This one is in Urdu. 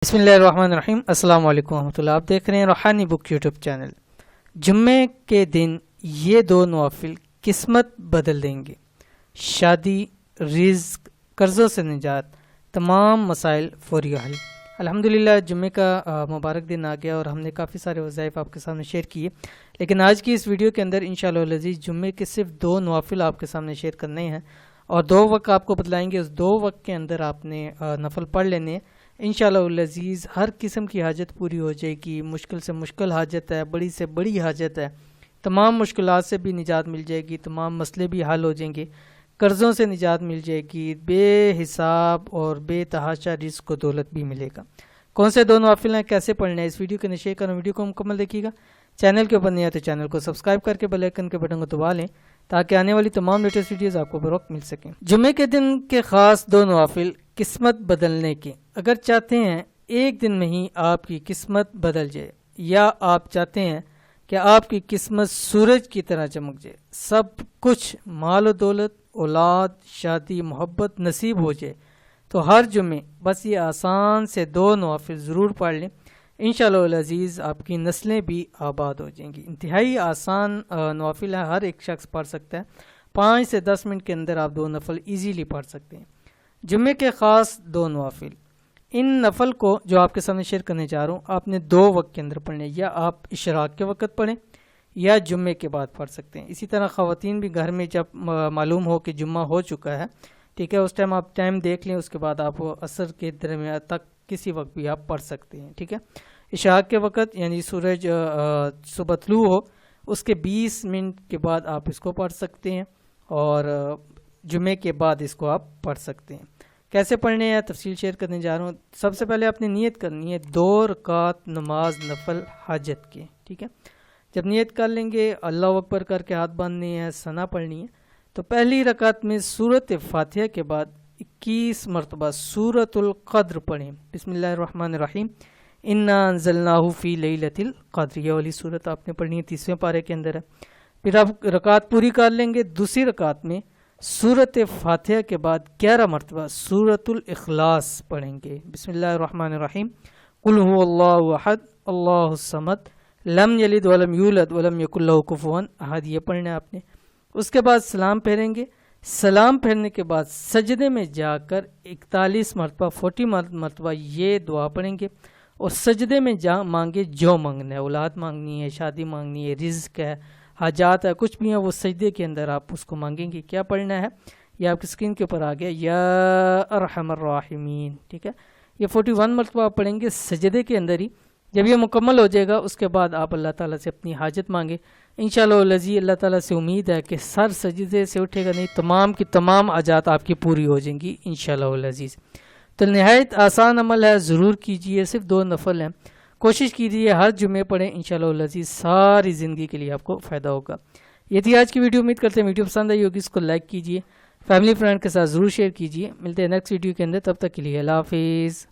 بسم اللہ الرحمن الرحیم۔ السلام علیکم ورحمۃ اللہ۔ آپ دیکھ رہے ہیں روحانی بک یوٹیوب چینل۔ جمعے کے دن یہ دو نوافل قسمت بدل دیں گے۔ شادی، رزق، قرضوں سے نجات، تمام مسائل فوری حل۔ الحمدللہ جمعے کا مبارک دن آ گیا اور ہم نے کافی سارے وظائف آپ کے سامنے شیئر کیے، لیکن آج کی اس ویڈیو کے اندر انشاءاللہ العزیز جمعے کے صرف دو نوافل آپ کے سامنے شیئر کرنے ہیں اور دو وقت آپ کو بتلائیں گے۔ اس دو وقت کے اندر آپ نے نفل پڑھ لینے ہیں انشاءاللہ العزیز۔ ہر قسم کی حاجت پوری ہو جائے گی، مشکل سے مشکل حاجت ہے، بڑی سے بڑی حاجت ہے، تمام مشکلات سے بھی نجات مل جائے گی، تمام مسئلے بھی حل ہو جائیں گے، قرضوں سے نجات مل جائے گی، بے حساب اور بے تحاشا رزق و دولت بھی ملے گا۔ کون سے دو نوافل ہیں، کیسے پڑھنا ہے، اس ویڈیو کے نشے کرنا، ویڈیو کو مکمل دیکھیے گا۔ چینل کے اوپر نہیں ہے تو چینل کو سبسکرائب کر کے بیل آئیکن کے بٹن کو دبا لیں تاکہ آنے والی تمام لیٹسٹ ویڈیوز آپ کو بروقت مل سکیں۔ جمعے کے دن کے خاص دو نوافل قسمت بدلنے کے۔ اگر چاہتے ہیں ایک دن میں ہی آپ کی قسمت بدل جائے، یا آپ چاہتے ہیں کہ آپ کی قسمت سورج کی طرح چمک جائے، سب کچھ مال و دولت، اولاد، شادی، محبت نصیب ہو جائے، تو ہر جمعے بس یہ آسان سے دو نوافل ضرور پڑھ لیں۔ انشاءاللہ العزیز آپ کی نسلیں بھی آباد ہو جائیں گی۔ انتہائی آسان نوافل ہے، ہر ایک شخص پڑھ سکتا ہے۔ 5 سے 10 منٹ کے اندر آپ دو نفل ایزیلی پڑھ سکتے ہیں۔ جمعے کے خاص دو نوافل، ان نفل کو جو آپ کے سامنے شیئر کرنے جا رہا ہوں آپ نے دو وقت کے اندر پڑھنے، یا آپ اشراق کے وقت پڑھیں یا جمعے کے بعد پڑھ سکتے ہیں۔ اسی طرح خواتین بھی گھر میں جب معلوم ہو کہ جمعہ ہو چکا ہے، ٹھیک ہے، اس ٹائم آپ ٹائم دیکھ لیں، اس کے بعد آپ عصر کے درمیان تک کسی وقت بھی آپ پڑھ سکتے ہیں، ٹھیک ہے۔ اشراق کے وقت یعنی سورج صبح طلوع ہو اس کے 20 منٹ کے بعد آپ اس کو پڑھ سکتے ہیں، اور جمعے کے بعد اس کو آپ پڑھ سکتے ہیں۔ کیسے پڑھنے ہیں تفصیل شیئر کرنے جا رہا ہوں۔ سب سے پہلے آپ نے نیت کرنی ہے 2 رکعت نماز نفل حاجت کے، ٹھیک ہے۔ جب نیت کر لیں گے اللہ اکبر کر کے ہاتھ باندھنے ہیں، ثنا پڑھنی ہے، تو پہلی رکعت میں سورۃ فاتحہ کے بعد 21 مرتبہ سورۃ القدر پڑھیں۔ بسم اللہ الرحمن الرحیم، انا انزلناہ فی لیلۃ القدر، یہ والی سورت آپ نے پڑھنی ہے، 30ویں پارے کے اندر ہے۔ پھر آپ رکعت پوری کر لیں گے، دوسری رکعت میں سورۃ فاتحہ کے بعد 11 مرتبہ سورۃ الاخلاص پڑھیں گے۔ بسم اللہ الرحمن الرحیم، قل هو اللہ احد اللہ الصمد لم یلد ولم یولد ولم یکن لہ کفوا احد، یہ پڑھنا ہے آپ نے۔ اس کے بعد سلام پھیریں گے، سلام پھیرنے کے بعد سجدے میں جا کر 41 مرتبہ 40 مرتبہ یہ دعا پڑھیں گے، اور سجدے میں جا مانگے جو مانگنا ہے، اولاد مانگنی ہے، شادی مانگنی ہے، رزق ہے، حاجات ہے، کچھ بھی ہے، وہ سجدے کے اندر آپ اس کو مانگیں گے۔ کیا پڑھنا ہے یہ آپ کی اسکرین کے اوپر آ گیا، یا ارحم الراحمین، ٹھیک ہے۔ یہ 41 مرتبہ آپ پڑھیں گے سجدے کے اندر ہی۔ جب یہ مکمل ہو جائے گا اس کے بعد آپ اللہ تعالیٰ سے اپنی حاجت مانگے۔ انشاءاللہ العزیز اللہ تعالیٰ سے امید ہے کہ سر سجدے سے اٹھے گا نہیں، تمام کی تمام حاجات آپ کی پوری ہو جائیں گی انشاءاللہ العزیز۔ تو نہایت آسان عمل ہے، ضرور کیجئے، صرف 2 نفل ہیں، کوشش کیجیے ہر جمعے پڑھیں، انشاءاللہ العزیز ساری زندگی کے لیے آپ کو فائدہ ہوگا۔ یہ تھی آج کی ویڈیو، امید کرتے ہیں ویڈیو پسند آئی ہوگی، اس کو لائک کیجیے، فیملی فرینڈ کے ساتھ ضرور شیئر کیجیے۔ ملتے ہیں نیکسٹ ویڈیو کے اندر، تب تک کے لیے اللہ حافظ۔